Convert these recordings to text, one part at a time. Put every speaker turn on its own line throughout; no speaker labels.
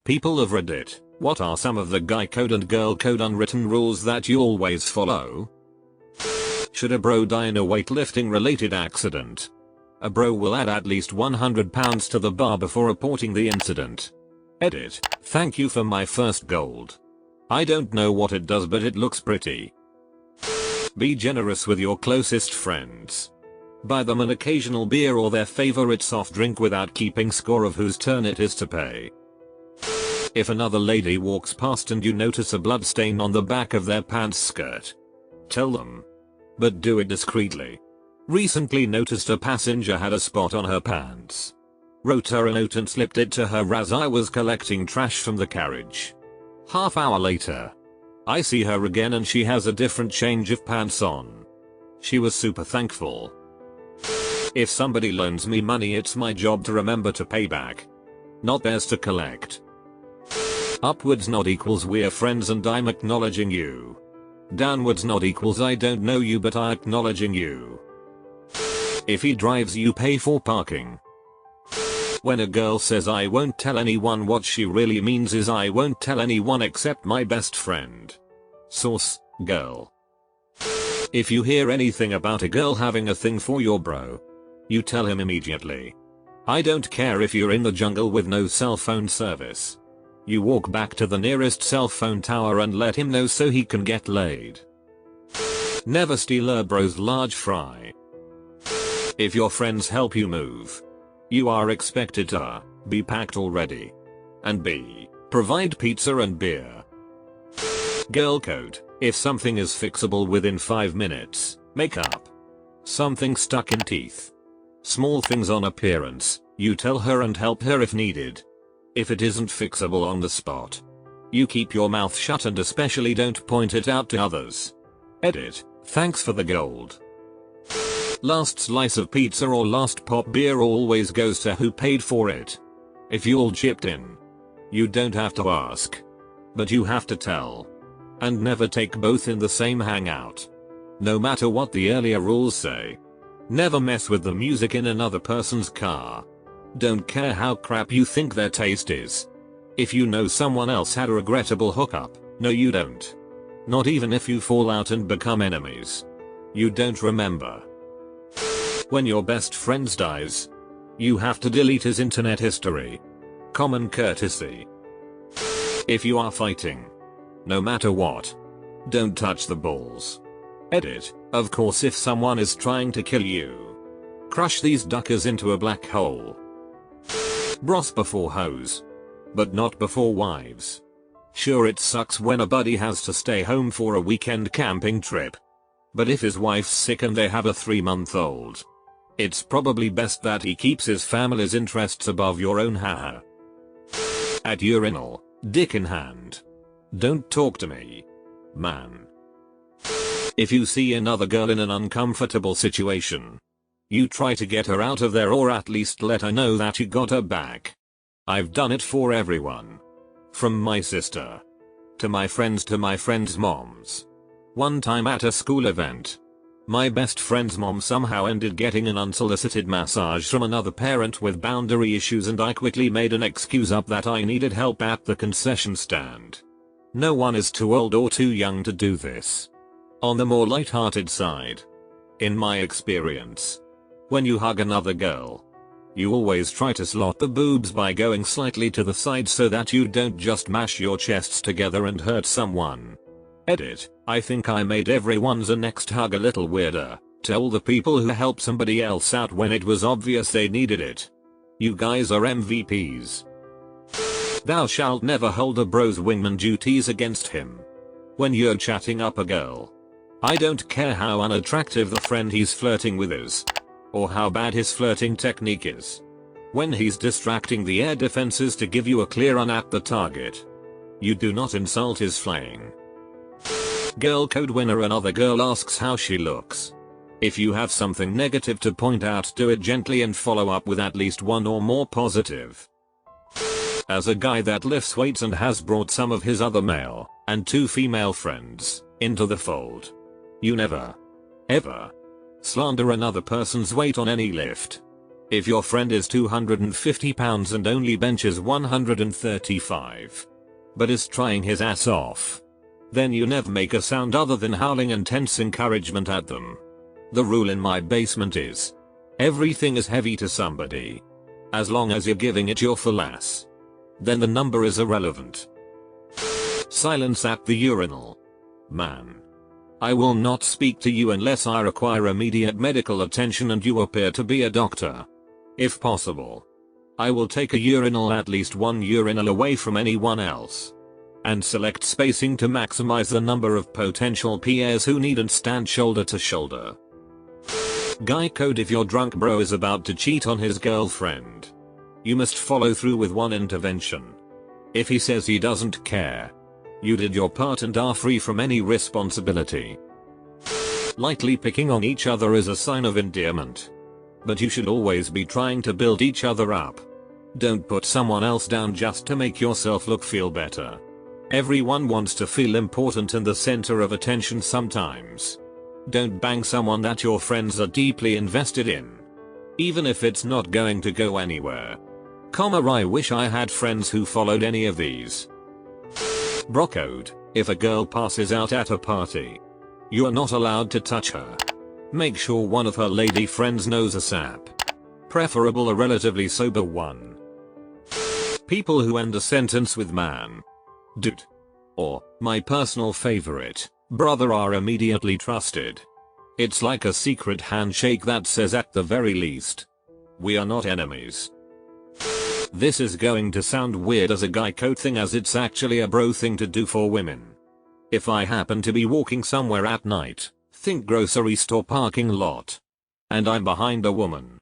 People of Reddit, what are some of the guy code and girl code unwritten rules that you always follow? Should a bro die in a weightlifting related accident? A bro will add at least 100 pounds to the bar before reporting the incident. Edit. Thank you for my first gold. I don't know what it does, but it looks pretty. Be generous with your closest friends. Buy them an occasional beer or their favorite soft drink without keeping score of whose turn it is to pay. If another lady walks past and you notice a blood stain on the back of their pants skirt, tell them. But do it discreetly. Recently noticed a passenger had a spot on her pants. Wrote her a note and slipped it to her as I was collecting trash from the carriage. Half hour later, I see her again and she has a different change of pants on. She was super thankful. If somebody loans me money, it's my job to remember to pay back. Not theirs to collect. Upwards nod equals we're friends and I'm acknowledging you. Downwards nod equals I don't know you but I'm acknowledging you. If he drives, you pay for parking. When a girl says I won't tell anyone, what she really means is I won't tell anyone except my best friend. Source: girl. If you hear anything about a girl having a thing for your bro, you tell him immediately. I don't care if you're in the jungle with no cell phone service. You walk back to the nearest cell phone tower and let him know so he can get laid. Never steal a bro's large fry. If your friends help you move, you are expected to A. Be packed already, and B. Provide pizza and beer. Girl code: if something is fixable within 5 minutes, make up. Something stuck in teeth. Small things on appearance, you tell her and help her if needed. If it isn't fixable on the spot, you keep your mouth shut and especially don't point it out to others. Edit. Thanks for the gold. Last slice of pizza or last pop beer always goes to who paid for it. If you all chipped in, you don't have to ask, but you have to tell. And never take both in the same hangout. No matter what the earlier rules say. Never mess with the music in another person's car. Don't care how crap you think their taste is. If you know someone else had a regrettable hookup, no you don't. Not even if you fall out and become enemies. You don't remember. When your best friend dies, you have to delete his internet history. Common courtesy. If you are fighting, no matter what, don't touch the balls. Edit. Of course, if someone is trying to kill you, crush these duckers into a black hole. Bros before hoes, but not before wives. Sure, it sucks when a buddy has to stay home for a weekend camping trip. But if his wife's sick and they have a 3-month-old, it's probably best that he keeps his family's interests above your own. Haha. At urinal, dick in hand. Don't talk to me, man. If you see another girl in an uncomfortable situation, you try to get her out of there or at least let her know that you got her back. I've done it for everyone. From my sister, to my friends' moms. One time at a school event, my best friend's mom somehow ended getting an unsolicited massage from another parent with boundary issues, and I quickly made an excuse up that I needed help at the concession stand. No one is too old or too young to do this. On the more light-hearted side, in my experience, when you hug another girl, you always try to slot the boobs by going slightly to the side so that you don't just mash your chests together and hurt someone. Edit. I think I made everyone's next hug a little weirder. Tell the people who helped somebody else out when it was obvious they needed it. You guys are MVPs. Thou shalt never hold a bro's wingman duties against him. When you're chatting up a girl, I don't care how unattractive the friend he's flirting with is, or how bad his flirting technique is. When he's distracting the air defenses to give you a clear run at the target, you do not insult his flying. Girl code: winner another girl asks how she looks. If you have something negative to point out, do it gently and follow up with at least one or more positive. As a guy that lifts weights and has brought some of his other male and 2 female friends into the fold, you never, ever slander another person's weight on any lift. If your friend is 250 pounds and only benches 135, but is trying his ass off, then you never make a sound other than howling intense encouragement at them. The rule in my basement is, everything is heavy to somebody. As long as you're giving it your full ass, then the number is irrelevant. Silence at the urinal. Man. I will not speak to you unless I require immediate medical attention and you appear to be a doctor. If possible, I will take a urinal at least one urinal away from anyone else, and select spacing to maximize the number of potential PAs who needn't stand shoulder to shoulder. Guy code: if your drunk bro is about to cheat on his girlfriend, you must follow through with one intervention. If he says he doesn't care, you did your part and are free from any responsibility. Lightly picking on each other is a sign of endearment, but you should always be trying to build each other up. Don't put someone else down just to make yourself feel better. Everyone wants to feel important and the center of attention sometimes. Don't bang someone that your friends are deeply invested in, even if it's not going to go anywhere. I wish I had friends who followed any of these. Bro code: if a girl passes out at a party, you are not allowed to touch her. Make sure one of her lady friends knows a sap. Preferable a relatively sober one. People who end a sentence with man, dude, or my personal favorite, brother are immediately trusted. It's like a secret handshake that says at the very least, we are not enemies. This is going to sound weird as a guy code thing, as it's actually a bro thing to do for women. If I happen to be walking somewhere at night, think grocery store parking lot, and I'm behind a woman,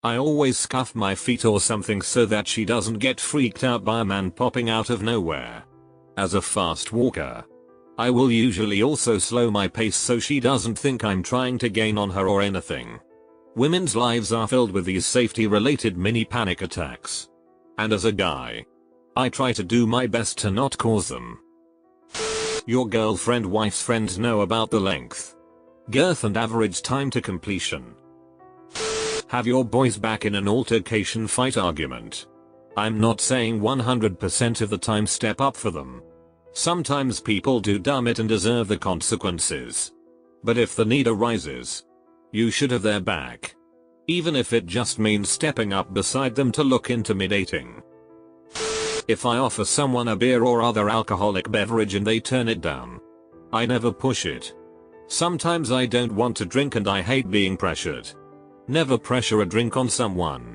I always scuff my feet or something so that she doesn't get freaked out by a man popping out of nowhere. As a fast walker, I will usually also slow my pace so she doesn't think I'm trying to gain on her or anything. Women's lives are filled with these safety related mini panic attacks, and as a guy, I try to do my best to not cause them. Your girlfriend wife's friends know about the length, girth and average time to completion. Have your boys back in an altercation fight argument. I'm not saying 100% of the time step up for them. Sometimes people do dumb it and deserve the consequences. But if the need arises, you should have their back. Even if it just means stepping up beside them to look intimidating. If I offer someone a beer or other alcoholic beverage and they turn it down, I never push it. Sometimes I don't want to drink and I hate being pressured. Never pressure a drink on someone.